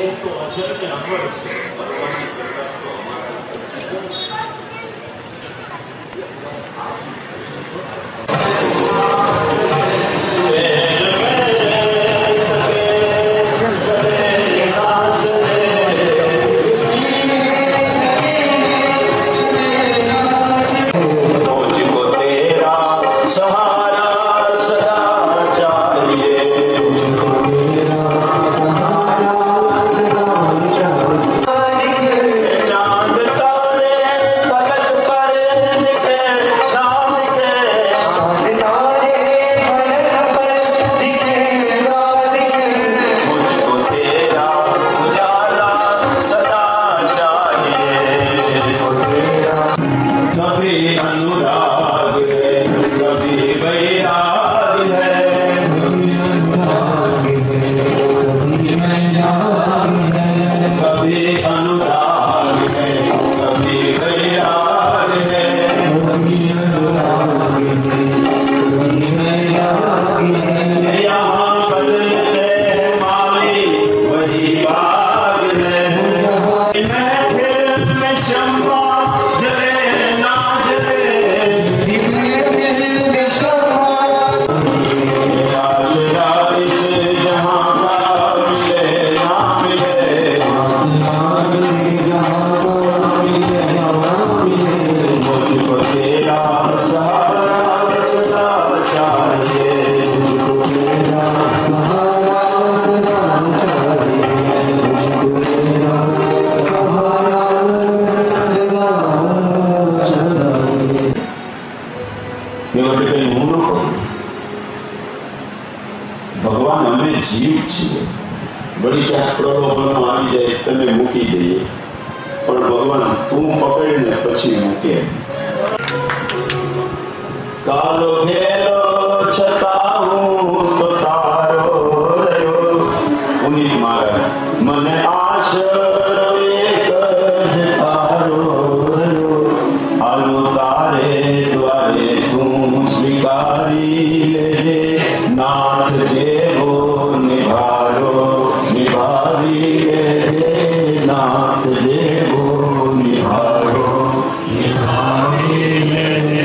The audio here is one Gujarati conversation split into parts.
એ તો અજર ને અમર છે. ભગવાનની કૃપા તો અમારા પર છે. ભગવાન અમે જીવ છીએ. વળી ક્યાંક પ્રલોભનો આવી જાય તમે મૂકી દઈએ, પણ ભગવાન તું પકડીને પછી મૂકે. કાલો ઘેરો છતાં હું તો તારો રહ્યો. પુનિત મહારાજ મને આશરો એક જ તારો રહ્યો. હાલો તારે દ્વારે તું સ્વીકારી લેજે. નાથ જેવો નિભારો નિભાવી લેજે. નાથ જેવો નિભારો નિભાવી લેજે.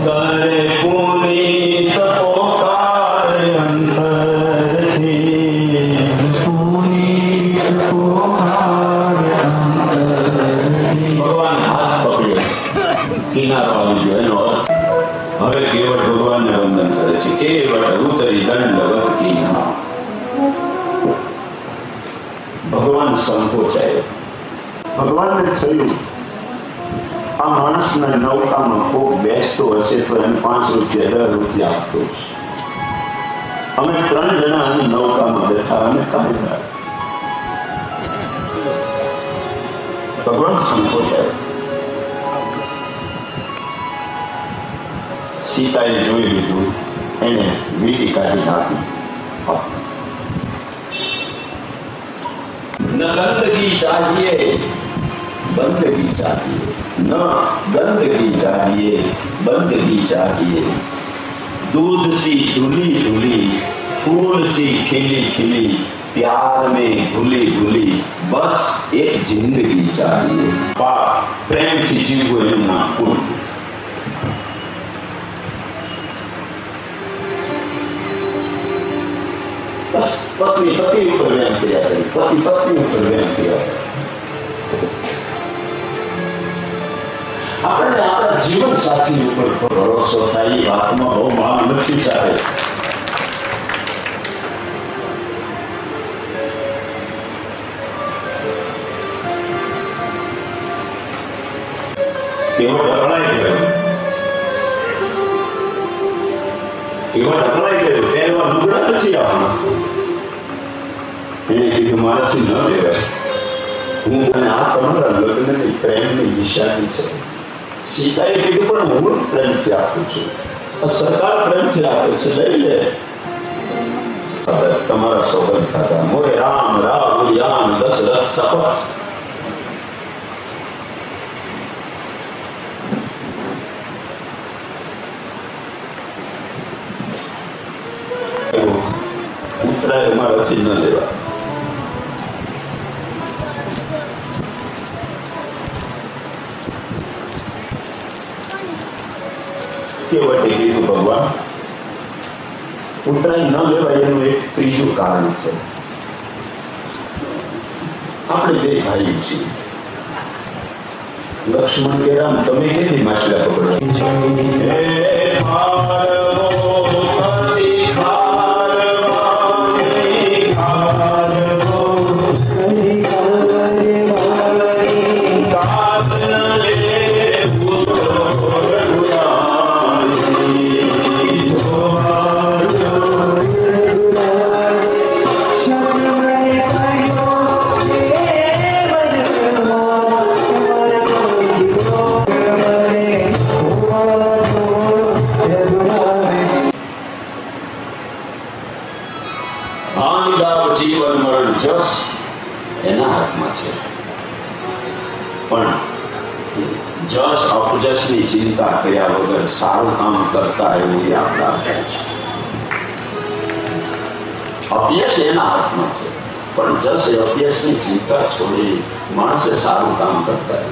કરે પુનિત પોકાર અંતરથી. પુનિત પોકાર અંતરથી. ભગવાન હાથ પકડ્યો, કિનારો આવી ગયો. એનો અર્થ હવે કેવળ ભગવાનને વંદન કરે છે. કેવળ ઉતરી દંડવત કિના. ભગવાન સંકોચાય. ભગવાનને થયું આ માણસના નૌકામાં કોક બેસતો હશે તો એને 5 રૂપિયા 10 રૂપિયા આપતો. અમે 3 જણા આની નૌકામાં બેઠા અને કાઢ્યા. ભગવાન સંકોચાય. સીતાએ જોઈ લીધું, એને વીટી કાઢી નાખી. ન ગંદગી ચાહીએ બંદગી ચાહીએ. ન गंदगी चाहिए बंदगी चाहिए. दूध सी धुली धुली फूल सी खिली खिली प्यार में भूली भूली बस एक जिंदगी चाहिए. प्रेम થી જીવવું એનું નામ પૂરું. બસ પત્ની પતિ ઉપર પ્રેમ કર્યા કરે, પતિ પત્ની ઉપર પ્રેમ કર્યા કરે. આપણે આપણા જીવન સાથી ઉપર ભરોસો થાય એ વાતમાં બહુ માંગ નથી ચાલે. કેવો ઢકળાઈ ગયો, કેવો ઢકળાઈ ગયો. પહેરવા લુગડા નથી આવવાના. એને કીધું મારાથી ન લેવાય. હું અને આ તમારા લગ્નની પ્રેમની નિશાની છે. સીતાએ કીધું પણ હું પ્રેમથી આપું છું, સરકાર પ્રેમથી આપે છે, લઈ લે. તમારા સોગંદ ખાતા મોરે રામ રાવ યાન દશરથ શપથ. ઉતરાય મારાથી ન લેવા. ભગવાન? ઉત્તરાયણ ન લેવાય એનું એક ત્રીજું કારણ છે. આપણે બે ભાઈ છીએ. લક્ષ્મણ કે રામ, તમે કેથી માછલા પકડો? જીવન મરણ જસ એના હાથમાં છે, પણ જસ અપજસની ચિંતા કર્યા વગર સારું કામ કરતા એવું એ આપણા હાથમાં છે. અપયશ એના હાથમાં છે, પણ જસ એ અપયશની ચિંતા છોડી માણસે સારું કામ કરતા.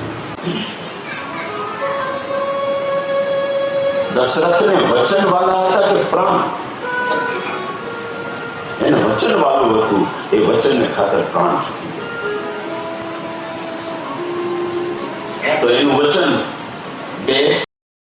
દશરથને વચન વાલા હતા કે પ્રાણ? એને વચન વાળું હતું, એ વચનને ખાતર પ્રાણ છૂટી. તો એનું વચન બે